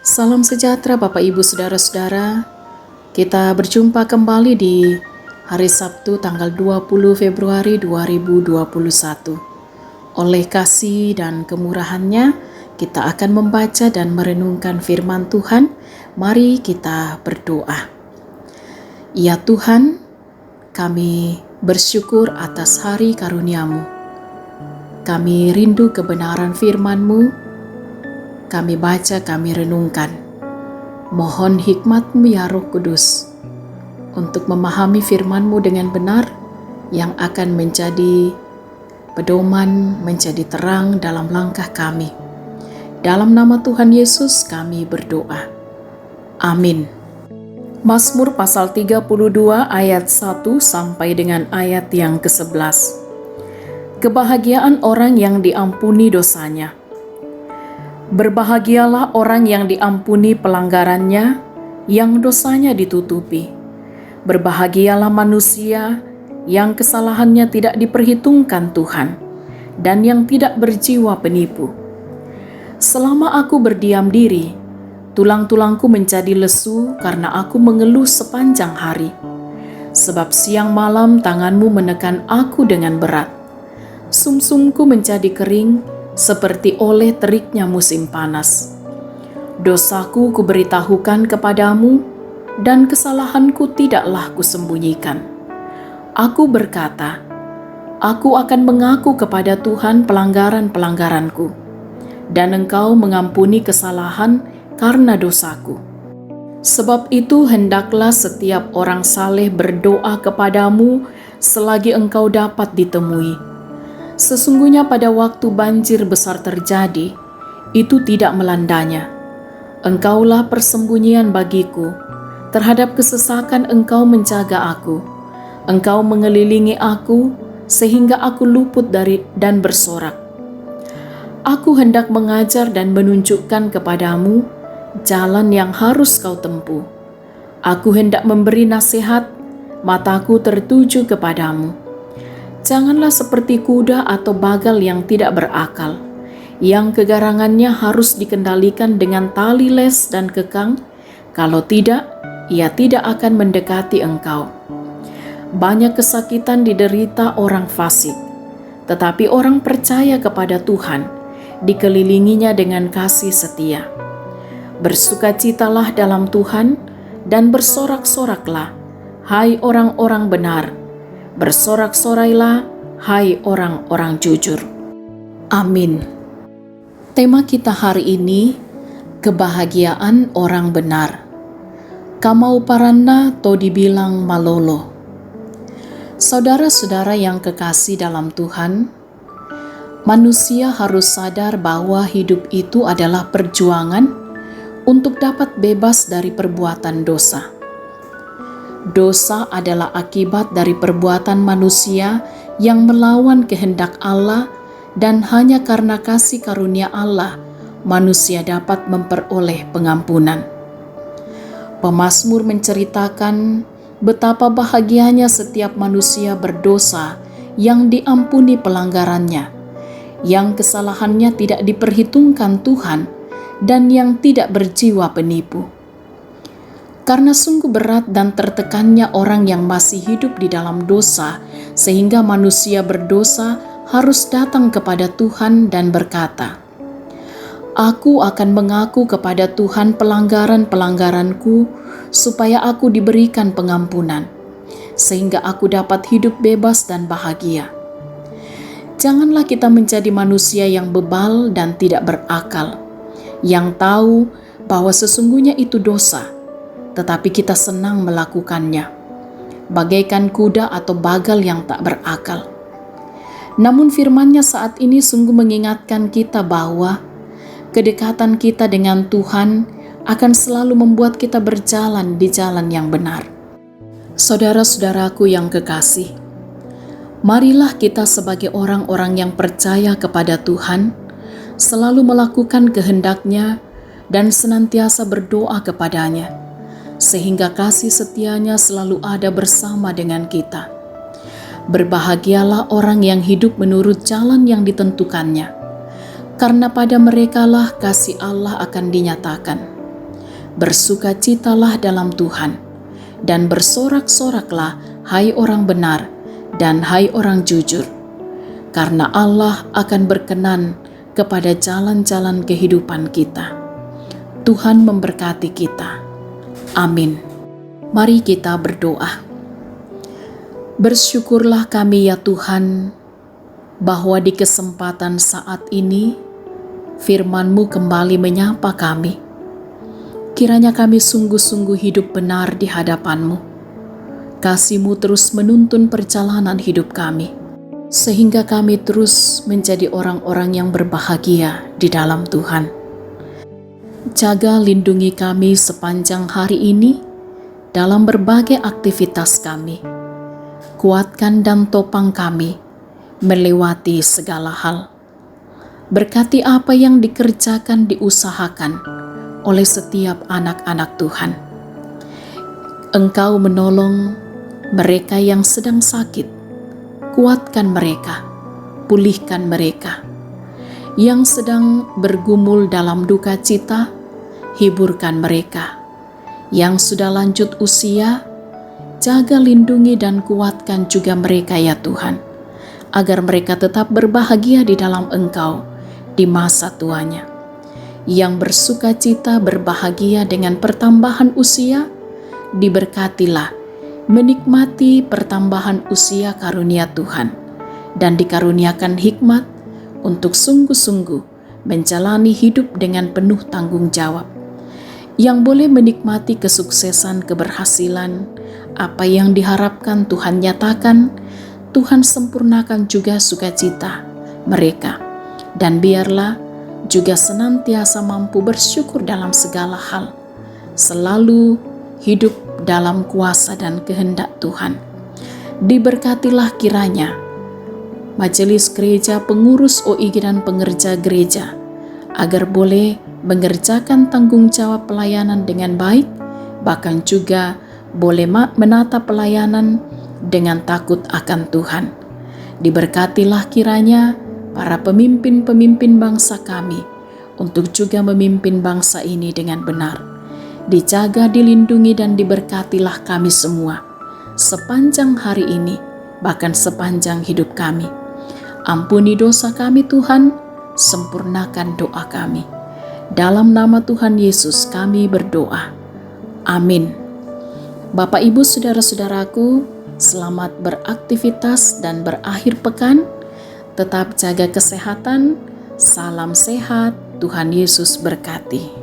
Salam sejahtera Bapak Ibu Saudara-saudara. Kita berjumpa kembali di hari Sabtu tanggal 20 Februari 2021. Oleh kasih dan kemurahan-Nya, kita akan membaca dan merenungkan firman Tuhan. Mari kita berdoa. Ya Tuhan, kami bersyukur atas hari karunia-Mu. Kami rindu kebenaran firman-Mu. Kami baca, kami renungkan. Mohon hikmat-Mu ya Roh Kudus untuk memahami firman-Mu dengan benar yang akan menjadi pedoman, menjadi terang dalam langkah kami. Dalam nama Tuhan Yesus kami berdoa. Amin. Mazmur pasal 32 ayat 1 sampai dengan ayat yang ke-11. Kebahagiaan orang yang diampuni dosanya. Berbahagialah orang yang diampuni pelanggarannya, yang dosanya ditutupi. Berbahagialah manusia yang kesalahannya tidak diperhitungkan Tuhan, dan yang tidak berjiwa penipu. Selama aku berdiam diri, tulang-tulangku menjadi lesu karena aku mengeluh sepanjang hari. Sebab siang malam tangan-Mu menekan aku dengan berat. Sumsumku menjadi kering, seperti oleh teriknya musim panas. Dosaku kuberitahukan kepadamu, dan kesalahanku tidaklah kusembunyikan. Aku berkata, aku akan mengaku kepada Tuhan pelanggaran-pelanggaranku, dan Engkau mengampuni kesalahan karena dosaku. Sebab itu hendaklah setiap orang saleh berdoa kepadamu selagi Engkau dapat ditemui. Sesungguhnya pada waktu banjir besar terjadi, itu tidak melandanya. Engkaulah persembunyian bagiku, terhadap kesesakan Engkau menjaga aku. Engkau mengelilingi aku, sehingga aku luput dari dan bersorak. Aku hendak mengajar dan menunjukkan kepadamu jalan yang harus kau tempuh. Aku hendak memberi nasihat, mataku tertuju kepadamu. Janganlah seperti kuda atau bagal yang tidak berakal, yang kegarangannya harus dikendalikan dengan tali les dan kekang, kalau tidak, ia tidak akan mendekati engkau. Banyak kesakitan diderita orang fasik, tetapi orang percaya kepada Tuhan, dikelilinginya dengan kasih setia. Bersukacitalah dalam Tuhan, dan bersorak-soraklah, hai orang-orang benar. Bersorak-sorailah, hai orang-orang jujur. Amin. Tema kita hari ini, kebahagiaan orang benar. Kamau paranna to dibilang malolo. Saudara-saudara yang kekasih dalam Tuhan, manusia harus sadar bahwa hidup itu adalah perjuangan untuk dapat bebas dari perbuatan dosa. Dosa adalah akibat dari perbuatan manusia yang melawan kehendak Allah, dan hanya karena kasih karunia Allah, manusia dapat memperoleh pengampunan. Pemazmur menceritakan betapa bahagianya setiap manusia berdosa yang diampuni pelanggarannya, yang kesalahannya tidak diperhitungkan Tuhan, dan yang tidak berjiwa penipu. Karena sungguh berat dan tertekannya orang yang masih hidup di dalam dosa, sehingga manusia berdosa harus datang kepada Tuhan dan berkata, aku akan mengaku kepada Tuhan pelanggaran-pelanggaranku, supaya aku diberikan pengampunan, sehingga aku dapat hidup bebas dan bahagia. Janganlah kita menjadi manusia yang bebal dan tidak berakal, yang tahu bahwa sesungguhnya itu dosa, tetapi kita senang melakukannya, bagaikan kuda atau bagal yang tak berakal. Namun firman-Nya saat ini sungguh mengingatkan kita bahwa kedekatan kita dengan Tuhan akan selalu membuat kita berjalan di jalan yang benar. Saudara-saudaraku yang kekasih, marilah kita sebagai orang-orang yang percaya kepada Tuhan, selalu melakukan kehendak-Nya dan senantiasa berdoa kepada-Nya, sehingga kasih setia-Nya selalu ada bersama dengan kita. Berbahagialah orang yang hidup menurut jalan yang ditentukannya, karena pada merekalah kasih Allah akan dinyatakan. Bersukacitalah dalam Tuhan, dan bersorak-soraklah, hai orang benar dan hai orang jujur, karena Allah akan berkenan kepada jalan-jalan kehidupan kita. Tuhan memberkati kita. Amin. Mari kita berdoa. Bersyukurlah kami ya Tuhan, bahwa di kesempatan saat ini firman-Mu kembali menyapa kami. Kiranya kami sungguh-sungguh hidup benar di hadapan-Mu. Kasih-Mu terus menuntun perjalanan hidup kami, sehingga kami terus menjadi orang-orang yang berbahagia di dalam Tuhan. Jaga lindungi kami sepanjang hari ini dalam berbagai aktivitas kami. Kuatkan dan topang kami melewati segala hal. Berkati apa yang dikerjakan, diusahakan oleh setiap anak-anak Tuhan. Engkau menolong mereka yang sedang sakit. Kuatkan mereka, pulihkan mereka. Yang sedang bergumul dalam duka cita, hiburkan mereka. Yang sudah lanjut usia, jaga, lindungi, dan kuatkan juga mereka ya Tuhan, agar mereka tetap berbahagia di dalam Engkau di masa tuanya. Yang bersuka cita berbahagia dengan pertambahan usia, diberkatilah menikmati pertambahan usia karunia Tuhan, dan dikaruniakan hikmat untuk sungguh-sungguh menjalani hidup dengan penuh tanggung jawab. Yang boleh menikmati kesuksesan, keberhasilan, apa yang diharapkan Tuhan nyatakan, Tuhan sempurnakan juga sukacita mereka, dan biarlah juga senantiasa mampu bersyukur dalam segala hal, selalu hidup dalam kuasa dan kehendak Tuhan. Diberkatilah kiranya majelis gereja, pengurus OIG dan pengerja gereja, agar boleh mengerjakan tanggung jawab pelayanan dengan baik, bahkan juga boleh menata pelayanan dengan takut akan Tuhan. Diberkatilah kiranya para pemimpin-pemimpin bangsa kami untuk juga memimpin bangsa ini dengan benar. Dijaga, dilindungi, dan diberkatilah kami semua sepanjang hari ini, bahkan sepanjang hidup kami. Ampuni dosa kami Tuhan, sempurnakan doa kami. Dalam nama Tuhan Yesus kami berdoa. Amin. Bapak, Ibu, saudara-saudaraku, selamat beraktivitas dan berakhir pekan. Tetap jaga kesehatan. Salam sehat. Tuhan Yesus berkati.